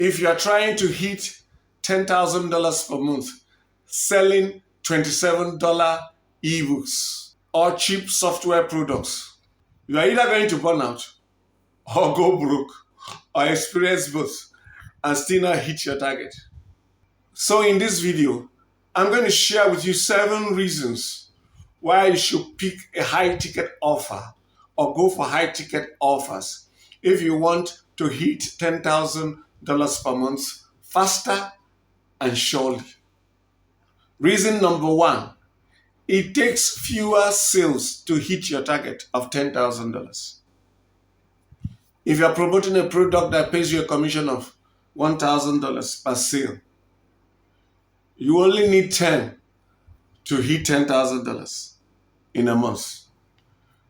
If you are trying to hit $10,000 per month, selling $27 ebooks or cheap software products, you are either going to burn out or go broke or experience both and still not hit your target. So in this video, I'm going to share with you 7 reasons why you should pick a high ticket offer or go for high ticket offers if you want to hit $10,000 per month faster and surely. Reason number 1, it takes fewer sales to hit your target of $10,000. If you're promoting a product that pays you a commission of $1,000 per sale, you only need 10 to hit $10,000 in a month.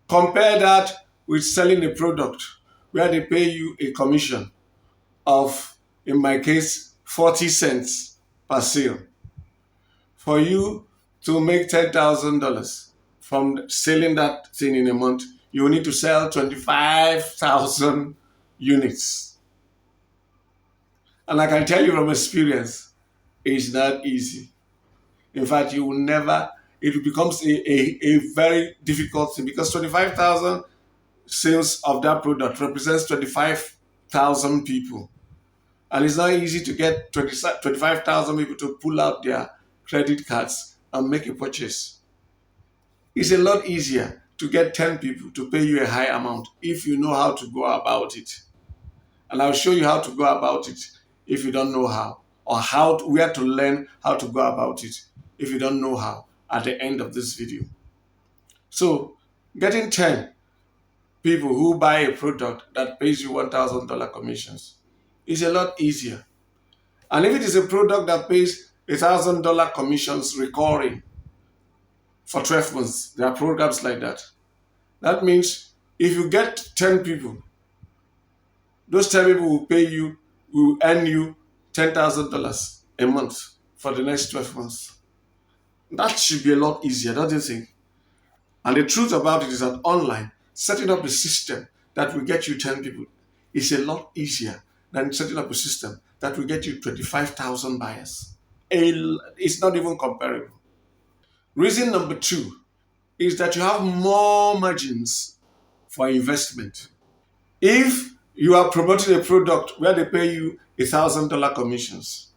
Compare that with selling a product where they pay you a commission of, in my case, 40 cents per sale. For you to make $10,000 from selling that thing in a month, you need to sell 25,000 units. And I can tell you from experience, it's not easy. In fact, you will never, it becomes a very difficult thing because 25,000 sales of that product represents 25,000 people. And it's not easy to get 25,000 people to pull out their credit cards and make a purchase. It's a lot easier to get 10 people to pay you a high amount if you know how to go about it. And I'll show you how to go about it if you don't know how, or where to learn how to go about it if you don't know how at the end of this video. So getting 10 people who buy a product that pays you $1,000 commissions is a lot easier. And if it is a product that pays $1,000 commissions recurring for 12 months, there are programs like that. That means if you get 10 people, those 10 people will earn you $10,000 a month for the next 12 months. That should be a lot easier, don't you think? And the truth about it is that online, setting up a system that will get you 10 people is a lot easier than setting up a system that will get you 25,000 buyers. It's not even comparable. Reason number 2 is that you have more margins for investment. If you are promoting a product where they pay you $1,000 commissions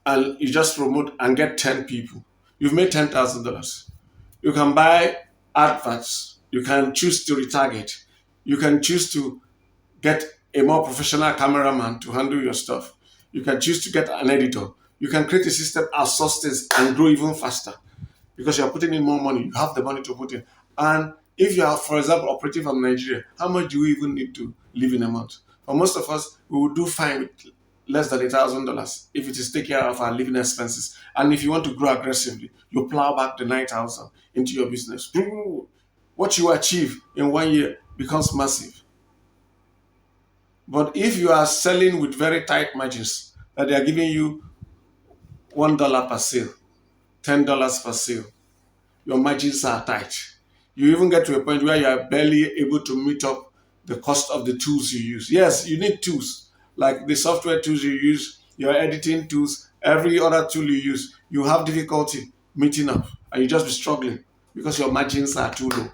and you just promote and get 10 people, you've made $10,000. You can buy adverts. You can choose to retarget. You can choose to get a more professional cameraman to handle your stuff. You can choose to get an editor. You can create a system, outsource this, and grow even faster because you're putting in more money. You have the money to put in. And if you are, for example, operating from Nigeria, how much do you even need to live in a month? For most of us, we will do fine with less than $1,000 if it is take care of our living expenses. And if you want to grow aggressively, you plow back the 9,000 into your business. What you achieve in 1 year becomes massive. But if you are selling with very tight margins, that they are giving you $1 per sale, $10 per sale, your margins are tight. You even get to a point where you are barely able to meet up the cost of the tools you use. Yes, you need tools, like the software tools you use, your editing tools, every other tool you use. You have difficulty meeting up and you just be struggling because your margins are too low.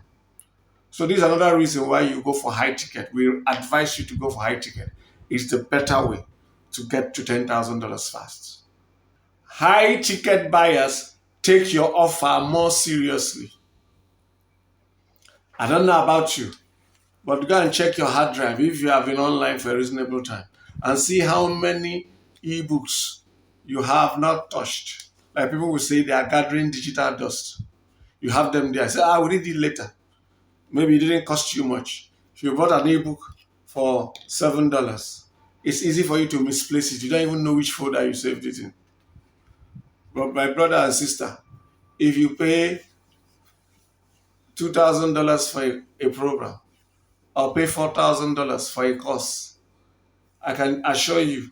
So this is another reason why you go for high ticket. We advise you to go for high ticket. It's the better way to get to $10,000 fast. High ticket buyers take your offer more seriously. I don't know about you, but go and check your hard drive if you have been online for a reasonable time and see how many ebooks you have not touched. Like people will say they are gathering digital dust. You have them there. Say, I will read it later. Maybe it didn't cost you much. If you bought an ebook for $7, it's easy for you to misplace it. You don't even know which folder you saved it in. But my brother and sister, if you pay $2,000 for a program or pay $4,000 for a course, I can assure you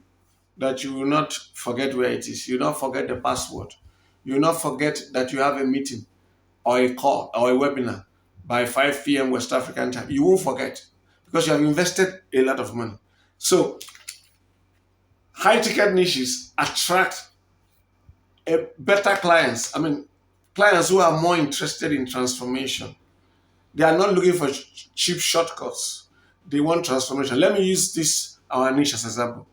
that you will not forget where it is. You will not forget the password. You will not forget that you have a meeting or a call or a webinar by 5 p.m. West African time. You won't forget because you have invested a lot of money. So High ticket niches attract a better clients. I mean, clients who are more interested in transformation. They are not looking for cheap shortcuts. They want transformation. Let me use this our niche as an example.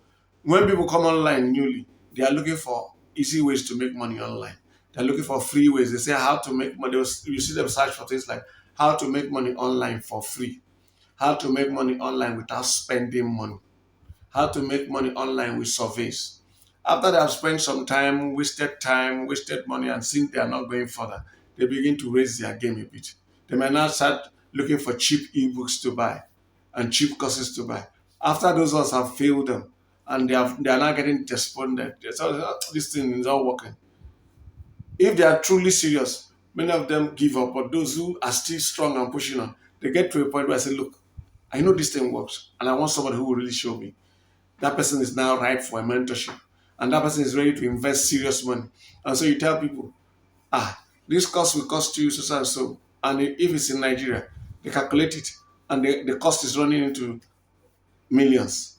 When people come online newly, they are looking for easy ways to make money online. They're looking for free ways. They say how to make money. You see them search for things like how to make money online for free, how to make money online without spending money, how to make money online with surveys. After they have spent some time, wasted money, and seen they are not going further, they begin to raise their game a bit. They might now start looking for cheap ebooks to buy and cheap courses to buy. After those ones have failed them and they are now getting despondent, they say, "Oh, this thing is not working." If they are truly serious, many of them give up. But those who are still strong and pushing on, they get to a point where I say, look, I know this thing works and I want somebody who will really show me. That person is now ripe for a mentorship. And that person is ready to invest serious money. And so you tell people, this course will cost you so and so. And if it's in Nigeria, they calculate it. And the cost is running into millions.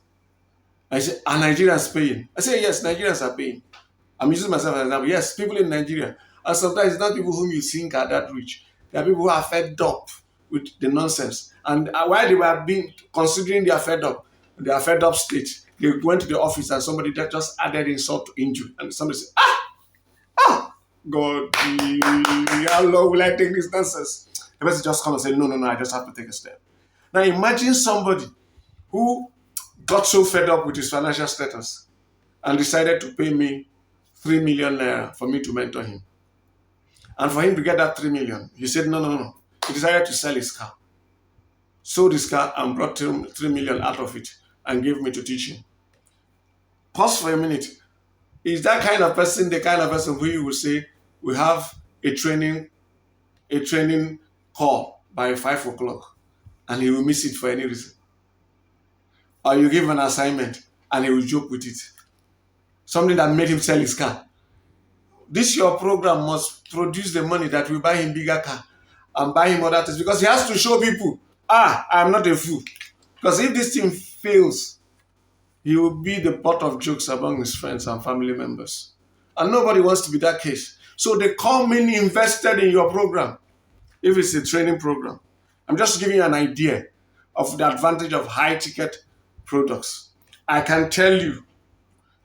I say, are Nigerians paying? I say, yes, Nigerians are paying. I'm using myself as an example. Yes, people in Nigeria. And sometimes it's not people whom you think are that rich. There are people who are fed up with the nonsense. And while they were being considering their fed up state, they went to the office and somebody that just added insult to injury. And somebody said, God, how long will I take this nonsense? The person just come and say, no, I just have to take a step. Now imagine somebody who got so fed up with his financial status and decided to pay me 3 million naira for me to mentor him. And for him to get that 3 million, he said, no. He decided to sell his car. Sold his car and brought 3 million out of it and gave me to teach him. Pause for a minute. Is that kind of person the kind of person who you will say, we have a training call by 5 o'clock and he will miss it for any reason? Or you give an assignment and he will joke with it? Something that made him sell his car. This your program must produce the money that will buy him bigger car and buy him other things, because he has to show people, I'm not a fool. Because if this thing fails, he will be the butt of jokes among his friends and family members. And nobody wants to be that case. So they come in invested in your program if it's a training program. I'm just giving you an idea of the advantage of high ticket products. I can tell you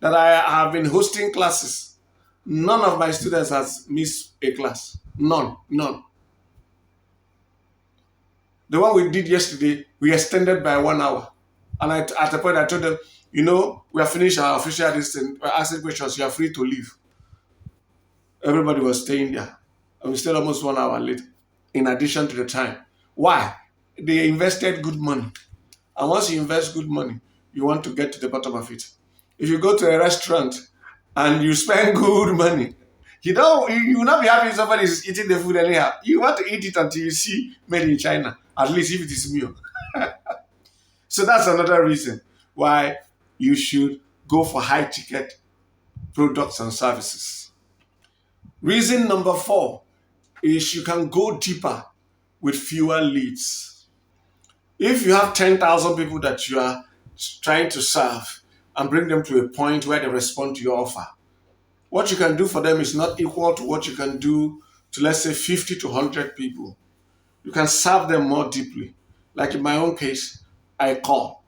that I have been hosting classes. None of my students has missed a class. None. The one we did yesterday, we extended by 1 hour. And at the point I told them, we have finished our official distance. We're asking questions, you are free to leave. Everybody was staying there. And we stayed almost 1 hour late, in addition to the time. Why? They invested good money. And once you invest good money, you want to get to the bottom of it. If you go to a restaurant and you spend good money, you will not be happy if somebody is eating the food anyhow. You want to eat it until you see made in China, at least if it is meal. So that's another reason why you should go for high ticket products and services. Reason number 4 is you can go deeper with fewer leads. If you have 10,000 people that you are trying to serve and bring them to a point where they respond to your offer, what you can do for them is not equal to what you can do to, let's say, 50 to 100 people. You can serve them more deeply. Like in my own case, I call.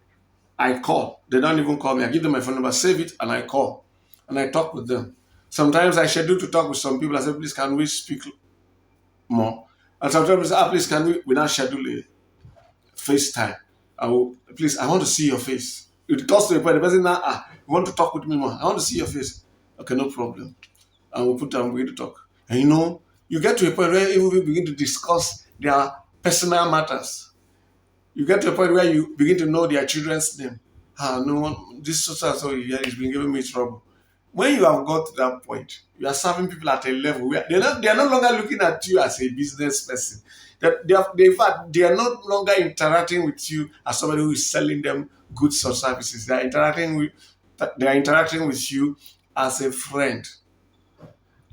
They don't even call me. I give them my phone number, save it, and I call. And I talk with them. Sometimes I schedule to talk with some people. I say, please, can we speak more? And sometimes I say, please, can we now schedule a FaceTime? Please, I want to see your face. It comes to a point, the person now, you want to talk with me more? I want to see your face. Okay, no problem. And we'll put down, we begin to talk. And you get to a point where even we begin to discuss their personal matters. You get to a point where you begin to know their children's name. This so is been giving me trouble. When you have got to that point, you are serving people at a level where they are no longer looking at you as a business person. In fact, they are no longer interacting with you as somebody who is selling them goods or services. They are interacting with you as a friend.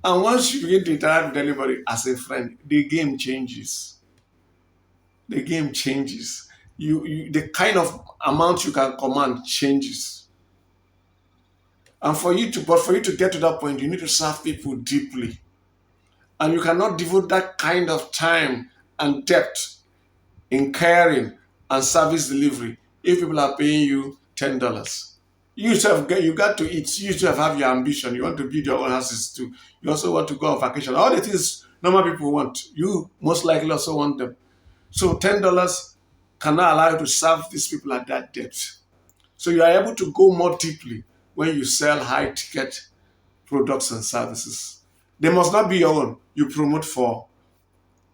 And once you begin to interact with anybody as a friend, the game changes. The game changes. The kind of amount you can command changes. And for you to get to that point, you need to serve people deeply. And you cannot devote that kind of time and depth in caring and service delivery if people are paying you $10. You got to eat. You yourself have your ambition. You want to build your own houses too. You also want to go on vacation. All the things normal people want, you most likely also want them. So $10 cannot allow you to serve these people at that depth. So you are able to go more deeply when you sell high ticket products and services. They must not be your own. You promote for.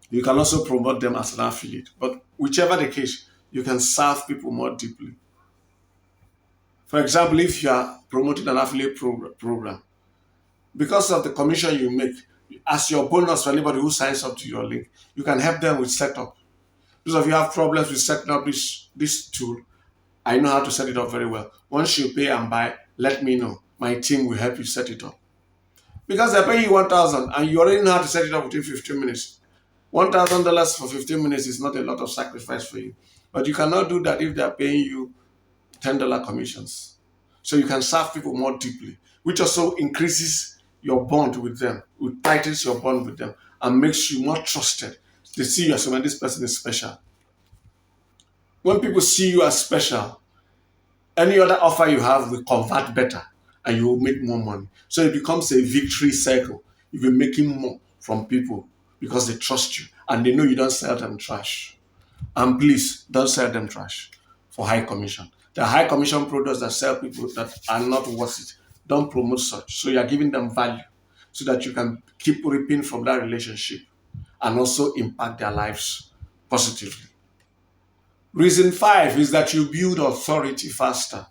You can also promote them as an affiliate. But whichever the case, you can serve people more deeply. For example, if you are promoting an affiliate program, because of the commission you make, as your bonus for anybody who signs up to your link, you can help them with setup. Those of you have problems with setting up this tool, I know how to set it up very well. Once you pay and buy, let me know. My team will help you set it up. Because they're paying you 1,000 and you already know how to set it up within 15 minutes. $1,000 for 15 minutes is not a lot of sacrifice for you. But you cannot do that if they're paying you $10 commissions. So you can serve people more deeply, which also increases your bond with them, it tightens your bond with them, and makes you more trusted. They see you as when this person is special. When people see you as special, any other offer you have will convert better and you will make more money. So it becomes a victory cycle. You'll be making more from people because they trust you and they know you don't sell them trash. And please don't sell them trash for high commission. The high commission products that sell people that are not worth it. Don't promote such. So you're giving them value so that you can keep reaping from that relationship and also impact their lives positively. Reason 5 is that you build authority faster.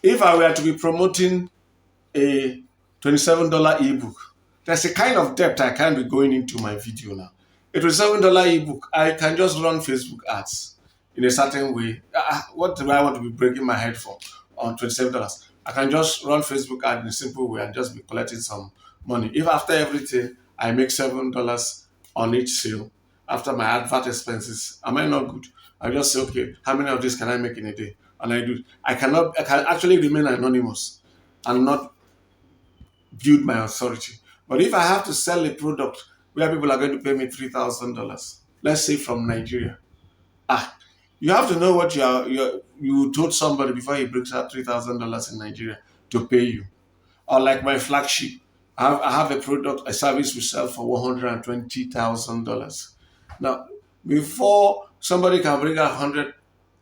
If I were to be promoting a $27 ebook, there's a kind of depth I can't be going into my video now. A $27 ebook, I can just run Facebook ads in a certain way. What do I want to be breaking my head for on $27? I can just run Facebook ad in a simple way and just be collecting some money. If after everything I make $7 on each sale, after my advert expenses, am I not good? I just say, okay, how many of these can I make in a day? And I do. I can actually remain anonymous and not build my authority. But if I have to sell a product where people are going to pay me $3,000, let's say from Nigeria, you have to know what you told somebody before he brings out $3,000 in Nigeria to pay you. Or like my flagship, I have a product, a service we sell for $120,000. Now, before somebody can bring out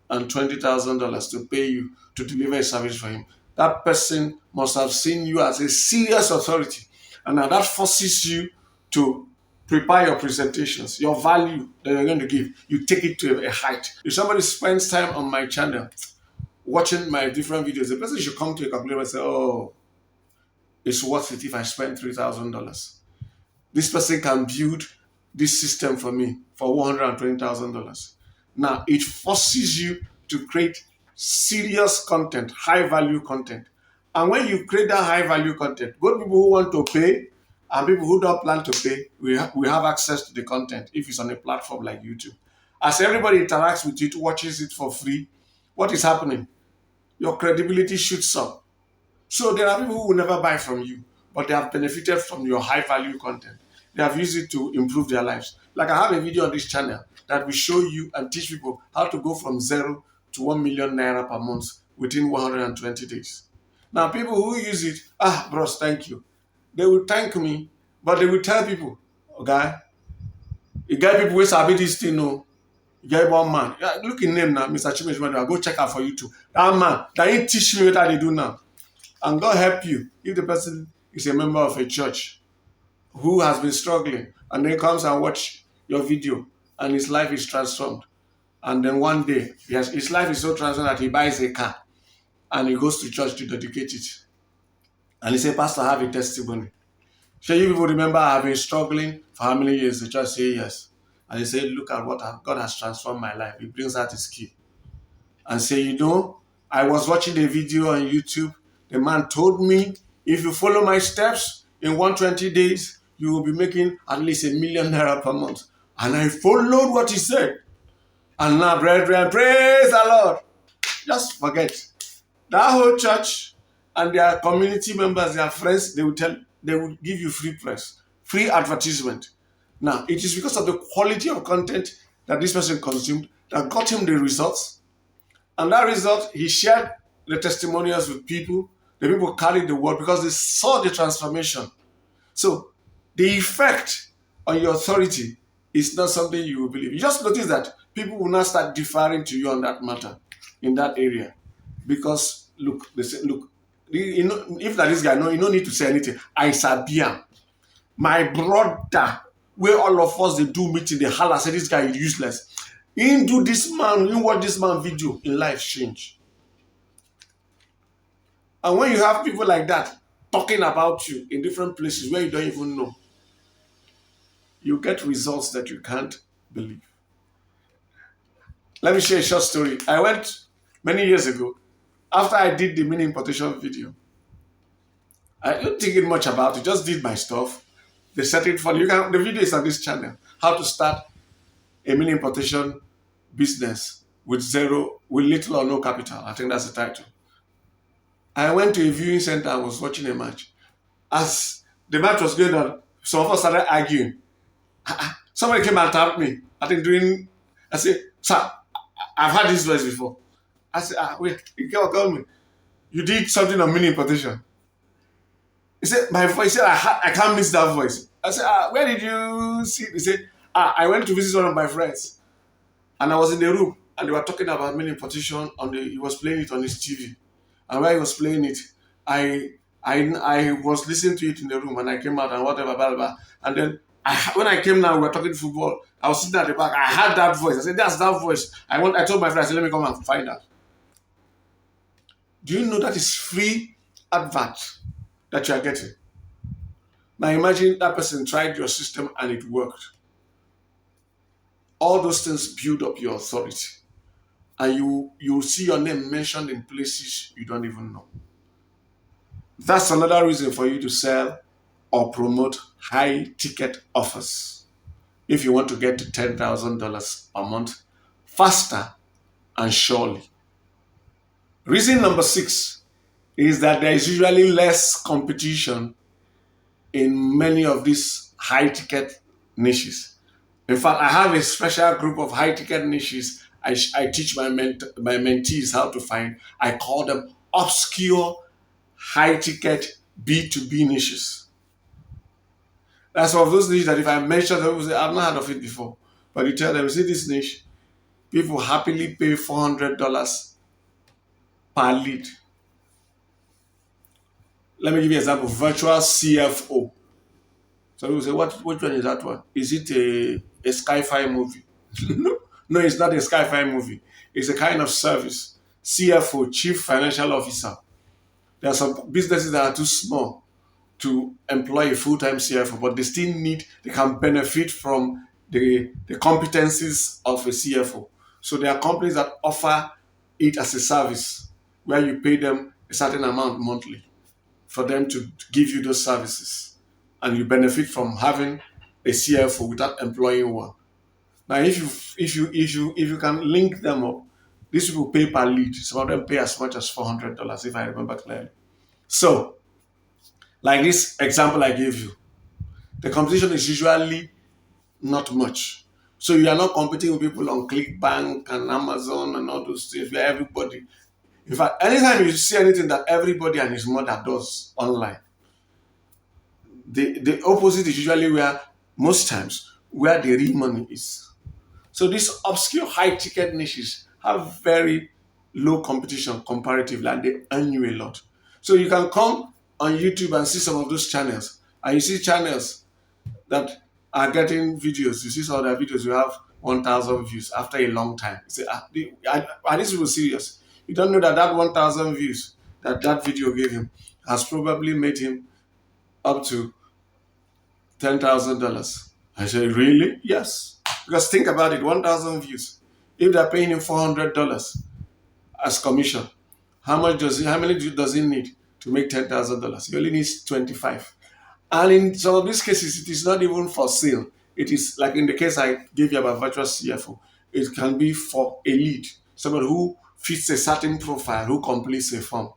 $120,000 to pay you to deliver a service for him, that person must have seen you as a serious authority. And now that forces you to prepare your presentations, your value that you're going to give. You take it to a height. If somebody spends time on my channel watching my different videos, the person should come to a calculator and say, oh, it's worth it if I spend $3,000. This person can build this system for me for $120,000. Now, it forces you to create serious content, high value content. And when you create that high value content, both people who want to pay and people who don't plan to pay, we have access to the content if it's on a platform like YouTube. As everybody interacts with it, watches it for free, what is happening? Your credibility shoots up. So there are people who will never buy from you, but they have benefited from your high value content. They have used it to improve their lives. Like I have a video on this channel that will show you and teach people how to go from 0 to 1 million naira per month within 120 days. Now people who use it, bros, thank you. They will thank me, but they will tell people, okay, you get people who sabi this thing, no. You get one man. Look in name now, Mr. Chimesh, I'll go check out for you too. That man, that ain't teach me what they do now. And God help you if the person is a member of a church who has been struggling and then comes and watch your video and his life is transformed. And then one day, his life is so transformed that he buys a car and he goes to church to dedicate it. And he says, Pastor, I have a testimony. So you people remember I have been struggling for how many years? The church say yes. And he said, look at what God has transformed my life. He brings out his key. And say, I was watching a video on YouTube. The man told me, if you follow my steps, in 120 days, you will be making at least $1 million per month. And I followed what he said. And now, brethren, praise the Lord. Just forget. That whole church and their community members, their friends, they will give you free press, free advertisement. Now, it is because of the quality of content that this person consumed that got him the results. And that result, he shared the testimonials with people. The people carried the word because they saw the transformation. So the effect on your authority is not something you will believe. You just notice that people will not start deferring to you on that matter, in that area. Because look, they say, look, you know, if that this guy, no, you don't need to say anything. I sabia. My brother, where all of us they do meeting, they holler, say this guy is useless. In do this man, in watch this man video, in life change. And when you have people like that talking about you in different places where you don't even know, you get results that you can't believe. Let me share a short story. I went many years ago, after I did the mini importation video. I didn't think much about it, just did my stuff. They set it for you. The video is on this channel. How to start a mini importation business with little or no capital. I think that's the title. I went to a viewing center and was watching a match. As the match was going on, some of us started arguing. Somebody came and tapped me. I said, sir, I've had this voice before. I said, wait, you can't call me. You did something on mini importation. He said, my voice. He said, I can't miss that voice. I said, where did you see it? He said, I went to visit one of my friends. And I was in the room and they were talking about mini importation he was playing it on his TV. And while he was playing it, I was listening to it in the room and I came out and whatever, blah, blah, blah. And then when I came now, we were talking football. I was sitting at the back. I heard that voice. I said, that's that voice. I told my friend, I said, let me come and find out. Do you know that is free advert that you are getting? Now imagine that person tried your system and it worked. All those things build up your authority. And you see your name mentioned in places you don't even know. That's another reason for you to sell or promote high ticket offers if you want to get to $10,000 a month faster and surely. Reason number 6 is that there is usually less competition in many of these high ticket niches. In fact, I have a special group of high ticket niches I teach my mentees how to find. I call them obscure high ticket B2B niches. That's one of those niches that if I mention them, say, I've not heard of it before. But you tell them, see this niche, people happily pay $400 per lead. Let me give you an example, virtual CFO. So people say, which one is that one? Is it a sci-fi movie? No, it's not a sci-fi movie. It's a kind of service. CFO, Chief Financial Officer. There are some businesses that are too small to employ a full-time CFO, but they can benefit from the competencies of a CFO. So there are companies that offer it as a service where you pay them a certain amount monthly for them to give you those services. And you benefit from having a CFO without employing one. Now, if you can link them up, these people pay per lead. Some of them pay as much as $400, if I remember clearly. So, like this example I gave you, the competition is usually not much. So you are not competing with people on ClickBank and Amazon and all those things where everybody. In fact, anytime you see anything that everybody and his mother does online, the opposite is usually most times where the real money is. So these obscure high-ticket niches have very low competition comparatively, and they earn you a lot. So you can come on YouTube and see some of those channels, and you see channels that are getting videos. You see some of their videos will have 1,000 views after a long time. You say, are these people serious? You don't know that 1,000 views that video gave him has probably made him up to $10,000. I say, really? Yes. Because think about it, 1,000 views. If they're paying him $400 as commission, how many does he need to make $10,000? He only needs 25. And in some of these cases, it is not even for sale. It is like in the case I gave you about virtual CFO. It can be for a lead, somebody who fits a certain profile who completes a form.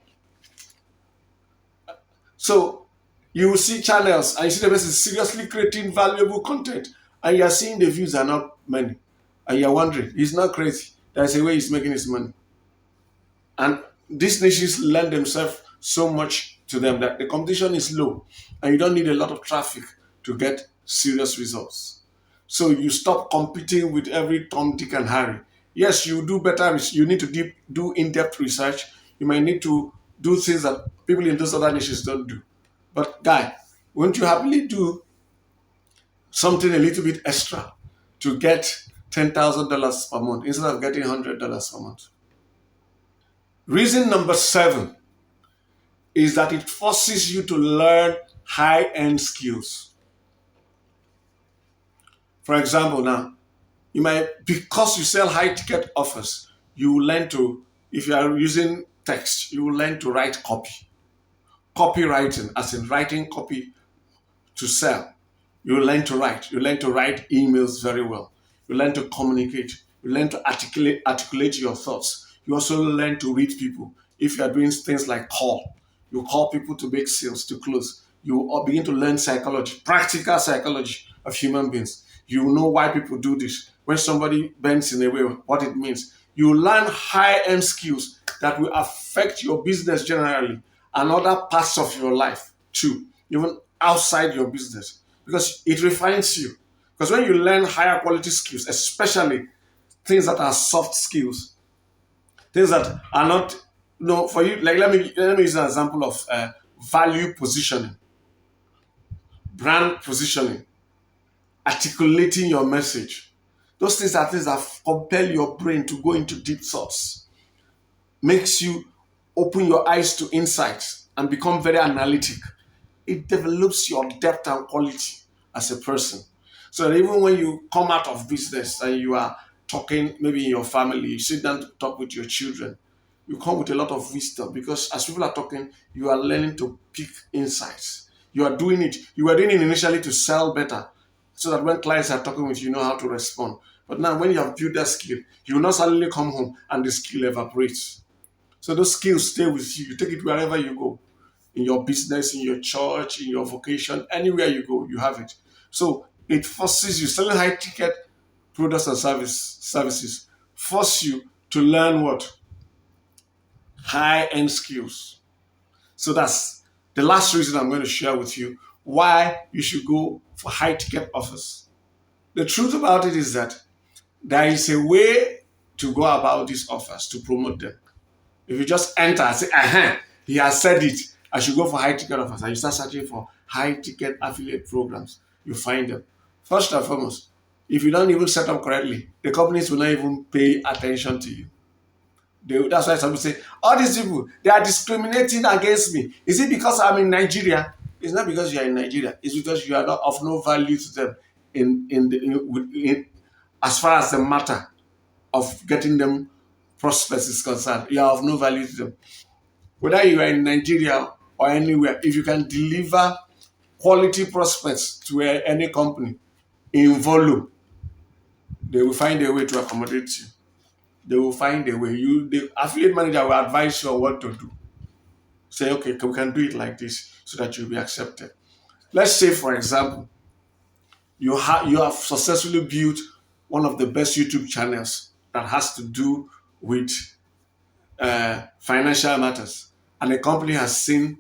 So you will see channels and you see the person seriously creating valuable content, and you are seeing the views are not many. And you're wondering, he's not crazy. There's a way he's making his money. And these niches lend themselves so much to them that the competition is low and you don't need a lot of traffic to get serious results. So you stop competing with every Tom, Dick, and Harry. Yes, you do better. You need to do in-depth research. You might need to do things that people in those other niches don't do. But guy, won't you happily do something a little bit extra to get $10,000 per month instead of getting $100 per month? Reason number 7 is that it forces you to learn high-end skills. For example, now, you might, because you sell high-ticket offers, you will learn to, if you are using text, you will learn to write copy. Copywriting, as in writing copy to sell. You learn to write. You learn to write emails very well. You learn to communicate. You learn to articulate your thoughts. You also learn to read people. If you are doing things like call, you call people to make sales, to close. You begin to learn psychology, practical psychology of human beings. You know why people do this. When somebody bends in a way, what it means. You learn high-end skills that will affect your business generally and other parts of your life too, even outside your business, because it refines you. Because when you learn higher quality skills, especially things that are soft skills, things that are not, for you, like let me use an example of value positioning, brand positioning, articulating your message. Those things are things that compel your brain to go into deep thoughts, makes you open your eyes to insights and become very analytic. It develops your depth and quality as a person. So that even when you come out of business and you are talking, maybe in your family, you sit down to talk with your children, you come with a lot of wisdom, because as people are talking, you are learning to pick insights. You are doing it. You were doing it initially to sell better, so that when clients are talking with you, you know how to respond. But now when you have built that skill, you will not suddenly come home and the skill evaporates. So those skills stay with you. You take it wherever you go. In your business, in your church, in your vocation, anywhere you go, you have it. So it forces you, selling high ticket products and services, force you to learn what? High-end skills. So that's the last reason I'm going to share with you why you should go for high ticket offers. The truth about it is that there is a way to go about these offers to promote them. If you just enter and say, he has said it, I should go for high ticket offers, and you start searching for high ticket affiliate programs, you find them. First and foremost, if you don't even set up correctly, the companies will not even pay attention to you. That's why some people say, all these people, they are discriminating against me. Is it because I'm in Nigeria? It's not because you are in Nigeria. It's because you are not of no value to them as far as the matter of getting them prospects is concerned. You are of no value to them. Whether you are in Nigeria or anywhere, if you can deliver quality prospects to any company in volume, they will find a way to accommodate you. They will find a way. The affiliate manager will advise you on what to do. Say, okay, we can do it like this so that you'll be accepted. Let's say, for example, you have successfully built one of the best YouTube channels that has to do with financial matters, and the company has seen,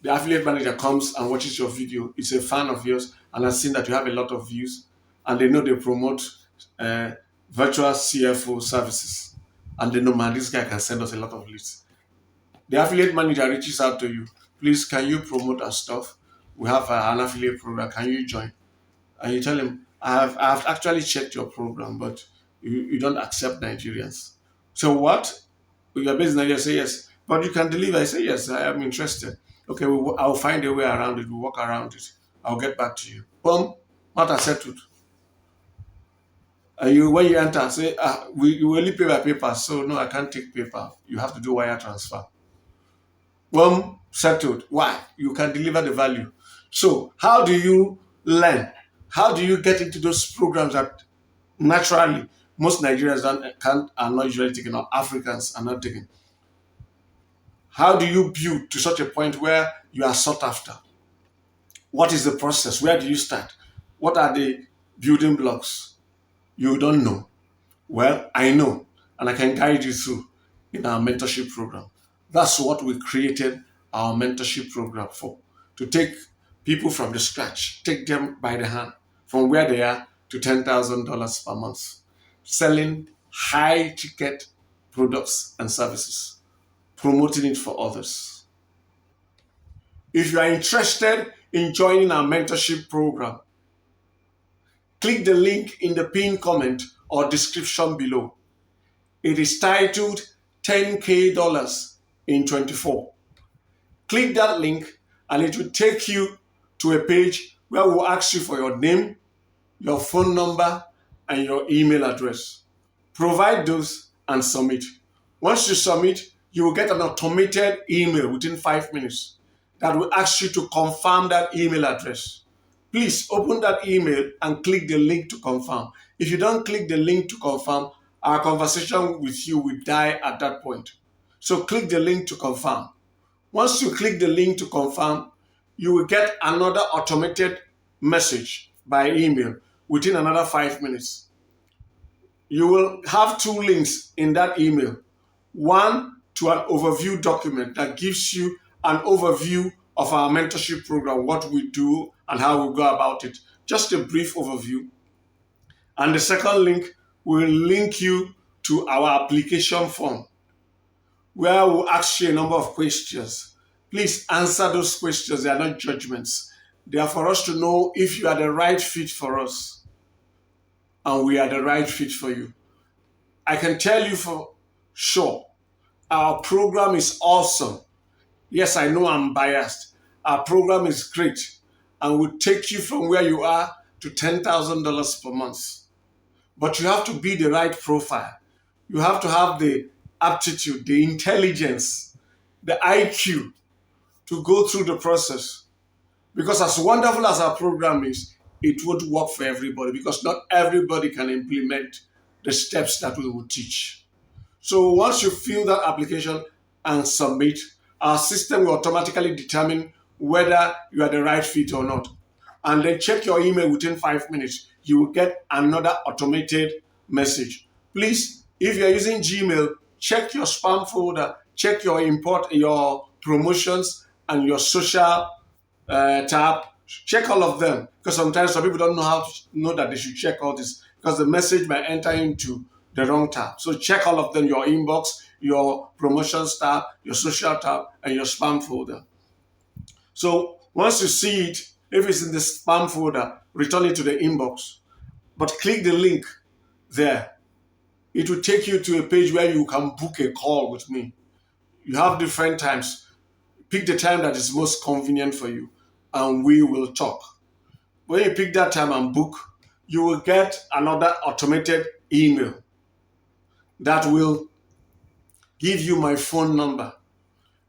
the affiliate manager comes and watches your video, is a fan of yours, and has seen that you have a lot of views, and they know they promote virtual CFO services, and they know, man, this guy can send us a lot of leads. The affiliate manager reaches out to you. Please, can you promote our stuff? We have an affiliate program. Can you join? And you tell him, I have actually checked your program, but you don't accept Nigerians. So what? You are based in Nigeria, say yes. But you can deliver. I say yes, I am interested. Okay, I'll find a way around it. We'll work around it. I'll get back to you. Boom, matter settled. And when you enter, say, we only pay by paper. So no, I can't take paper. You have to do wire transfer. Boom, settled. Why? You can deliver the value. So how do you learn? How do you get into those programs that naturally most Nigerians are not usually taken, or Africans are not taken. How do you build to such a point where you are sought after? What is the process? Where do you start? What are the building blocks? You don't know. Well, I know, and I can guide you through in our mentorship program. That's what we created our mentorship program for, to take people from the scratch, take them by the hand from where they are to $10,000 per month, selling high ticket products and services, promoting it for others. If you are interested in joining our mentorship program, click the link in the pinned comment or description below. It is titled $10K in 24. Click that link and it will take you to a page where we'll ask you for your name, your phone number, and your email address. Provide those and submit. Once you submit, you will get an automated email within 5 minutes that will ask you to confirm that email address. Please open that email and click the link to confirm. If you don't click the link to confirm, our conversation with you will die at that point. So click the link to confirm. Once you click the link to confirm, you will get another automated message by email within another 5 minutes. You will have two links in that email. One to an overview document that gives you an overview of our mentorship program, what we do and how we go about it. Just a brief overview. And the second link will link you to our application form, where we'll ask you a number of questions. Please answer those questions. They are not judgments. They are for us to know if you are the right fit for us and we are the right fit for you. I can tell you for sure, our program is awesome. Yes, I know I'm biased. Our program is great and will take you from where you are to $10,000 per month. But you have to be the right profile. You have to have the aptitude, the intelligence, the IQ to go through the process. Because as wonderful as our program is, it won't work for everybody because not everybody can implement the steps that we will teach. So once you fill that application and submit, our system will automatically determine whether you are the right fit or not. And then check your email within 5 minutes. You will get another automated message. Please, if you're using Gmail, check your spam folder, check your promotions and your social tab. Check all of them, because sometimes some people don't know how to know that they should check all this because the message might enter into the wrong tab. So check all of them, your inbox, your promotions tab, your social tab, and your spam folder. So once you see it, if it's in the spam folder, return it to the inbox. But click the link there. It will take you to a page where you can book a call with me. You have different times. Pick the time that is most convenient for you, and we will talk. When you pick that time and book, you will get another automated email that will give you my phone number.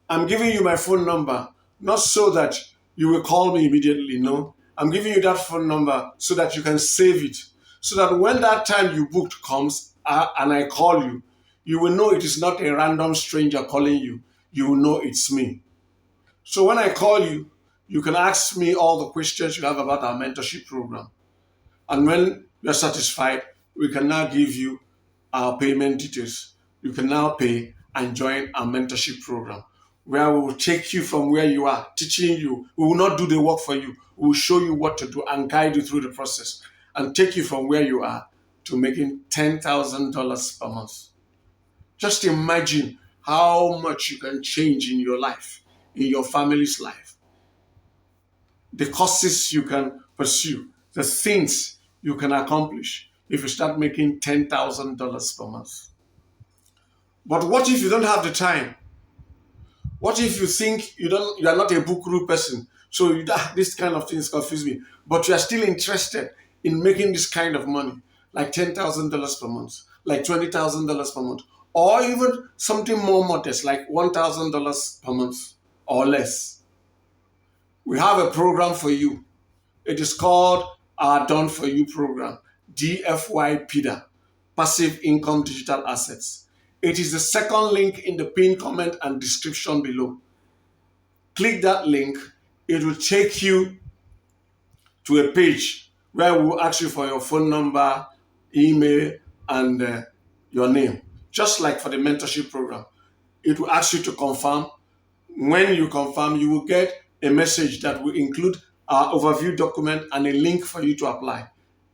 I'm giving you my phone number not so that you will call me immediately, no. I'm giving you that phone number so that you can save it, so that when that time you booked comes and I call you, you will know it is not a random stranger calling you. You will know it's me. So when I call you, you can ask me all the questions you have about our mentorship program. And when you're satisfied, we can now give you our payment details. You can now pay and join our mentorship program, where we will take you from where you are, teaching you. We will not do the work for you. We will show you what to do and guide you through the process and take you from where you are to making $10,000 per month. Just imagine how much you can change in your life, in your family's life. The courses you can pursue, the things you can accomplish if you start making $10,000 per month. But what if you don't have the time? What if you think you are not a book group person? So this kind of things confuse me. But you are still interested in making this kind of money, like $10,000 per month, like $20,000 per month, or even something more modest, like $1,000 per month or less. We have a program for you. It is called our Done For You program, DFY-PIDA, passive income digital assets. It is the second link in the pinned comment and description below. Click that link. It will take you to a page where we'll ask you for your phone number, email, and your name. Just like for the mentorship program, it will ask you to confirm. When you confirm, you will get a message that will include our overview document and a link for you to apply.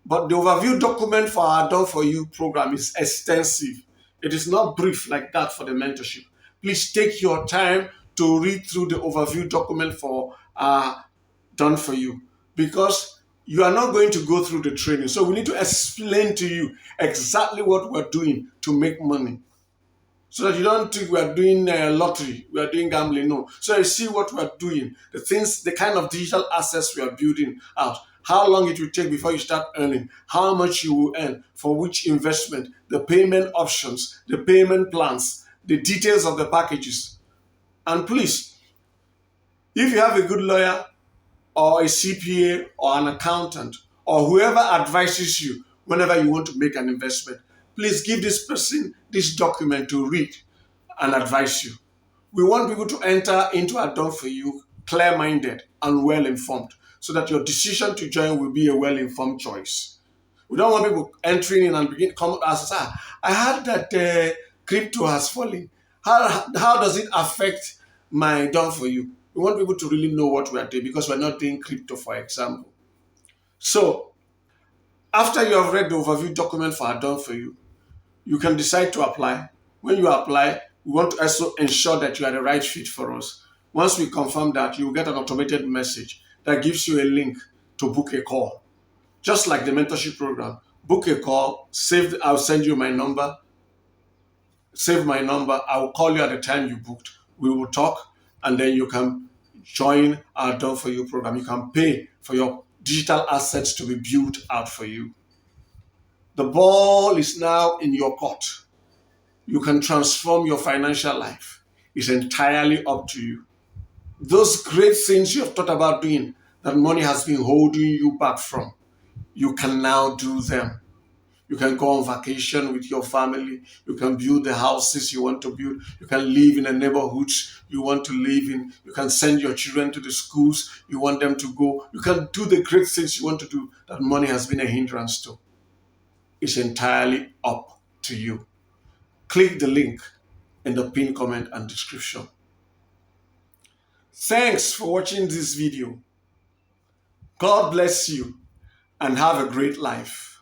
But the overview document for our Done For You program is extensive. It is not brief like that for the mentorship. Please take your time to read through the overview document for Done For You, because you are not going to go through the training. So we need to explain to you exactly what we're doing to make money, so that you don't think we are doing lottery, we are doing gambling. No. So you see what we are doing, the things, the kind of digital assets we are building out, how long it will take before you start earning, how much you will earn, for which investment, the payment options, the payment plans, the details of the packages. And please, if you have a good lawyer or a CPA or an accountant or whoever advises you whenever you want to make an investment, please give this person this document to read and advise you. We want people to enter into a Done For You clear-minded and well-informed, so that your decision to join will be a well-informed choice. We don't want people entering in and begin to come and ask us, I heard that crypto has fallen. How does it affect my Done For You? We want people to really know what we are doing, because we're not doing crypto, for example. So after you have read the overview document for our Done For You, you can decide to apply. When you apply, we want to also ensure that you are the right fit for us. Once we confirm that, you will get an automated message that gives you a link to book a call. Just like the mentorship program, book a call, I'll send you my number, save my number, I will call you at the time you booked. We will talk, and then you can join our Done For You program. You can pay for your digital assets to be built out for you. The ball is now in your court. You can transform your financial life. It's entirely up to you. Those great things you have thought about doing that money has been holding you back from, you can now do them. You can go on vacation with your family. You can build the houses you want to build. You can live in the neighborhoods you want to live in. You can send your children to the schools you want them to go. You can do the great things you want to do that money has been a hindrance to. It's entirely up to you. Click the link in the pinned comment and description. Thanks for watching this video. God bless you and have a great life.